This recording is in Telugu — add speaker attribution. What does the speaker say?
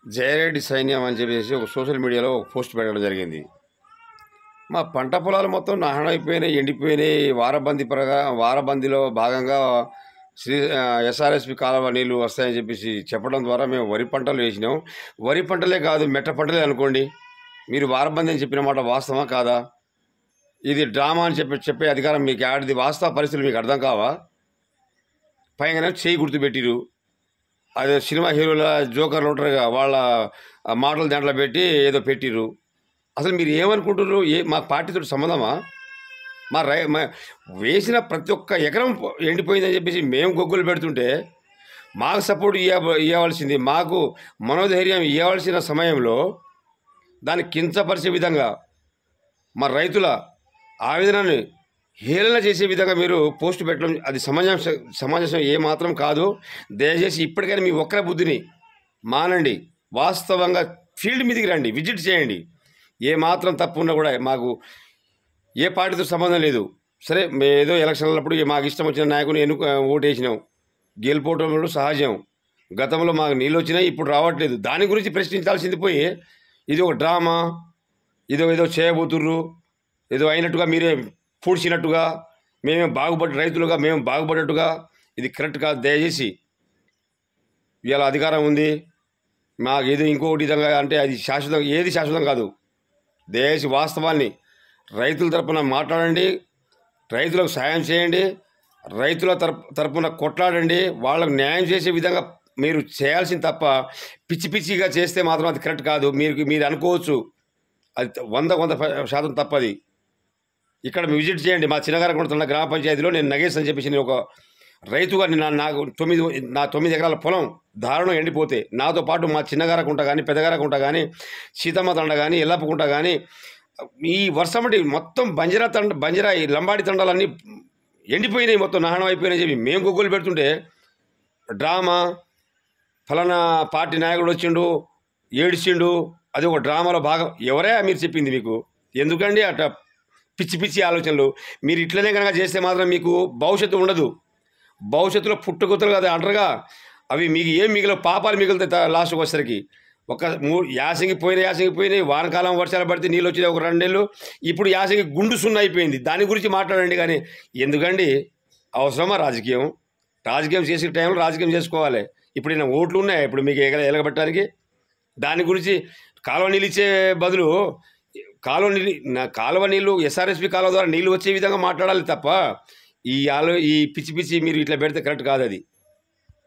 Speaker 1: జయరెడ్డి సైన్యం అని చెప్పేసి ఒక సోషల్ మీడియాలో ఒక పోస్ట్ పెట్టడం జరిగింది. మా పంట పొలాలు మొత్తం నాశనమైపోయినాయి, ఎండిపోయినాయి. వారబందిలో భాగంగా ఎస్ఆర్ఎస్పి కాలువ నీళ్లు వస్తాయని చెప్పేసి చెప్పడం ద్వారా మేము వరి పంటలు వేసినాం. వరి పంటలే కాదు, మెట్ట పంటలే అనుకోండి. మీరు వారబంది అని చెప్పిన మాట వాస్తవమా కాదా? ఇది డ్రామా అని చెప్పే అధికారం మీకు ఆడిది? వాస్తవ పరిస్థితులు మీకు అర్థం కావా? పైగానే చేయి గుర్తుపెట్టిరు. అదే సినిమా హీరోల జోకర్లు ఉంటారుగా, వాళ్ళ మాటలు దాంట్లో పెట్టి ఏదో పెట్టిరు. అసలు మీరు ఏమనుకుంటున్నారు? మా పార్టీతో సంబంధమా? మా వేసిన ప్రతి ఒక్క ఎకరం ఎండిపోయిందని చెప్పేసి మేము గొగ్గులు పెడుతుంటే మాకు సపోర్ట్ ఇవ్వవలసింది, మాకు మనోధైర్యం ఇవ్వవలసిన సమయంలో దాన్ని కించపరిచే విధంగా మా రైతుల ఆవేదనని హేళన చేసే విధంగా మీరు పోస్ట్ పెట్టడం అది సమంజసం ఏమాత్రం కాదు. దయచేసి ఇప్పటికైనా మీ ఒక్కరి బుద్ధిని మానండి. వాస్తవంగా ఫీల్డ్ మీదకి రండి, విజిట్ చేయండి. ఏమాత్రం తప్పు ఉన్నా కూడా మాకు ఏ పార్టీతో సంబంధం లేదు. సరే, ఏదో ఎలక్షన్లప్పుడు మాకు ఇష్టం వచ్చిన నాయకుని ఓటేసినాం. గెలుపోవటంలో సహజం. గతంలో మాకు నీళ్ళు వచ్చినాయి, ఇప్పుడు రావట్లేదు. దాని గురించి ప్రశ్నించాల్సింది పోయి ఇది ఒక డ్రామా, ఏదో చేయబోతుర్రు, ఏదో అయినట్టుగా మీరే పూడ్చినట్టుగా, రైతులుగా మేము బాగుపడ్డట్టుగా ఇది కరెక్ట్ కాదు. దయచేసి ఇవాళ అధికారం ఉంది, మాకు ఏదో ఇంకొకటి విధంగా అంటే అది ఏది శాశ్వతం కాదు. దయచేసి వాస్తవాన్ని రైతుల తరపున మాట్లాడండి, రైతులకు సాయం చేయండి, రైతుల తరపున కొట్లాడండి. వాళ్ళకు న్యాయం చేసే విధంగా మీరు చేయాల్సింది తప్ప పిచ్చిగా చేస్తే మాత్రం అది కరెక్ట్ కాదు. మీరు అనుకోవచ్చు, అది 100% తప్పది. ఇక్కడ విజిట్ చేయండి. మా చిన్నగారకుంటున్న గ్రామ పంచాయతీలో నేను నగేష్ అని చెప్పేసి నేను ఒక రైతుగా నాకు 9 ఎకరాల పొలం దారుణం ఎండిపోతే నాతో పాటు మా చిన్నగారకుంట కానీ, పెద్దగారకుంట కానీ, సీతమ్మ తండ కానీ, ఎల్లప్పకుంట కానీ, ఈ వర్షమటి మొత్తం బంజరా ఈ లంబాడి తండాలన్నీ ఎండిపోయినాయి, మొత్తం నాశనం అయిపోయినాయి చెప్పి మేము గొగ్గులు పెడుతుంటే డ్రామా, ఫలానా పార్టీ నాయకుడు వచ్చిండు ఏడిచిండు, అది ఒక డ్రామాలో భాగం. ఎవరే మీరు చెప్పింది? మీకు ఎందుకండి అట్లా పిచ్చి ఆలోచనలు? మీరు ఇట్లనే కనుక చేస్తే మాత్రం మీకు భవిష్యత్తు ఉండదు. భవిష్యత్తులో పుట్టుకొత్తలు కదా అంటారుగా, అవి మీకు ఏం పాపాలు మిగులుతాయి లాస్ట్కి వచ్చేసరికి. యాసంగి పోయినాయి, వానకాలం వర్షాలు పడితే నీళ్ళు వచ్చినాయి ఒక 2 నెలలు. ఇప్పుడు యాసంగి గుండు సున్న అయిపోయింది. దాని గురించి మాట్లాడండి. కానీ ఎందుకండి అవసరమా రాజకీయం చేసే టైంలో రాజకీయం చేసుకోవాలి. ఇప్పుడు ఈయన ఓట్లు ఉన్నాయి, ఇప్పుడు మీకు ఎలగబెట్టడానికి. దాని గురించి కాలువ నీళ్ళు ఇచ్చే బదులు కాలువ నీళ్ళు ఎస్ఆర్ఎస్పి కాలువ ద్వారా నీళ్ళు వచ్చే విధంగా మాట్లాడాలి తప్ప ఈ పిచ్చి మీరు ఇట్లా పెడితే కరెక్ట్ కాదు అది.